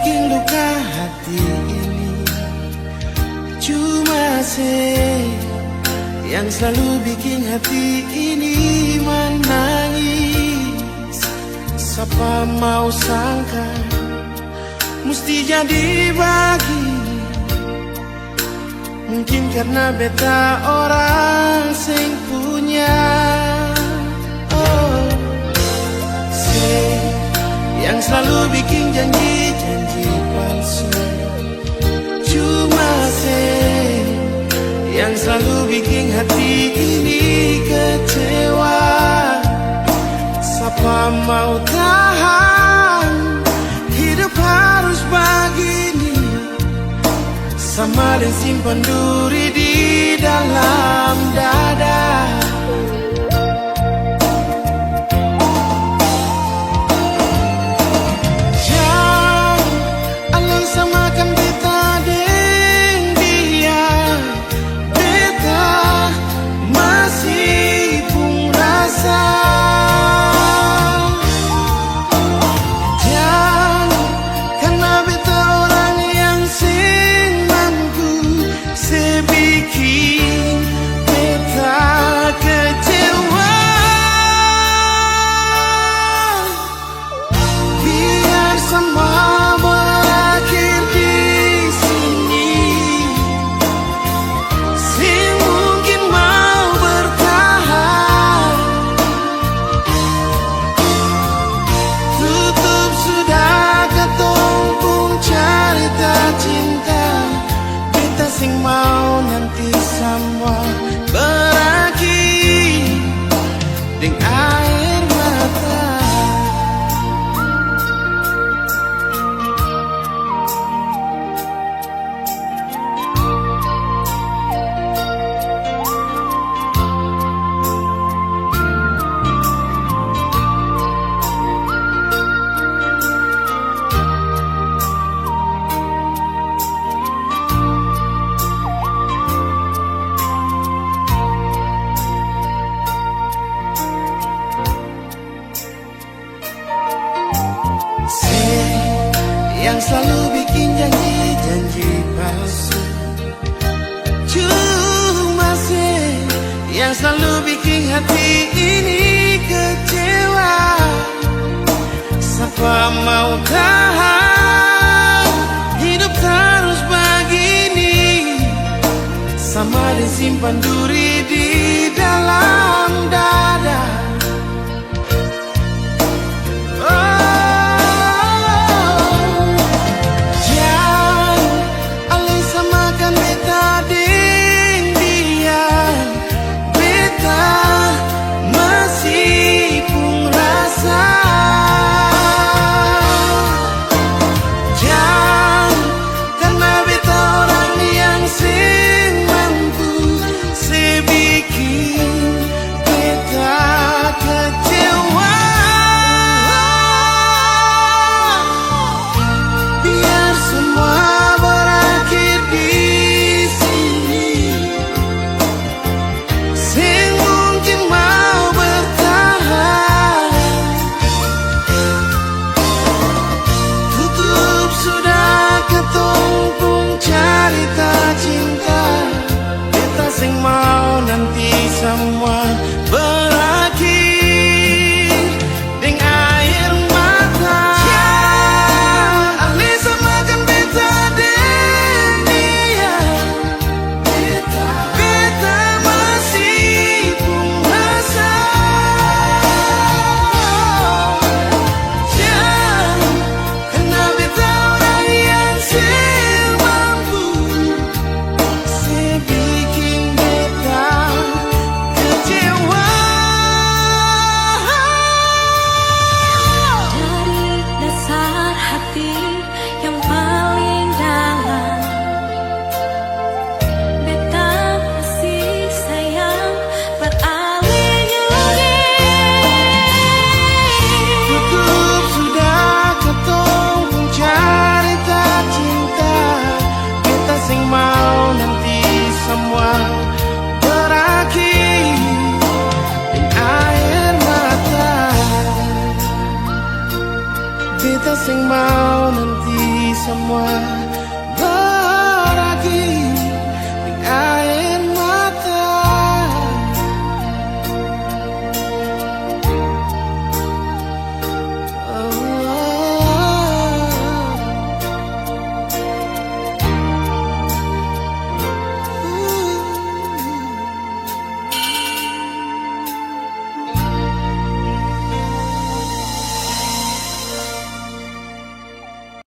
bikin luka hati ini. Cuma yang selalu bikin hati ini menangis. Siapa mau sangka mesti jadi begini. Mungkin karena beta orang sing punya. Oh, yang selalu bikin janji-janji palsu. Cuma yang selalu bikin hati ini kecewa. Siapa mau tahan hidup harus begini, sama dan simpan duri di dalam dada. Sing mau nanti semua berakhir dengan air mata. Yang selalu bikin janji-janji palsu. Cuma yang selalu bikin hati ini kecewa. Siapa mau tahan hidup terus begini, sama disimpan duri di dalam dada. Semua berakhir dengan air mata. Ali samakan beta dan dia. Beta masih pun rasa. Karena beta orang yang semampu, sebikin beta kecewa. Dari dasar hati yang paling dalam, beta masih sayang beralih nyuri. Tutup sudah ketong pun cerita cinta. Beta sing mau nanti semua berakhir dengan air mata. Beta sing mau nanti semua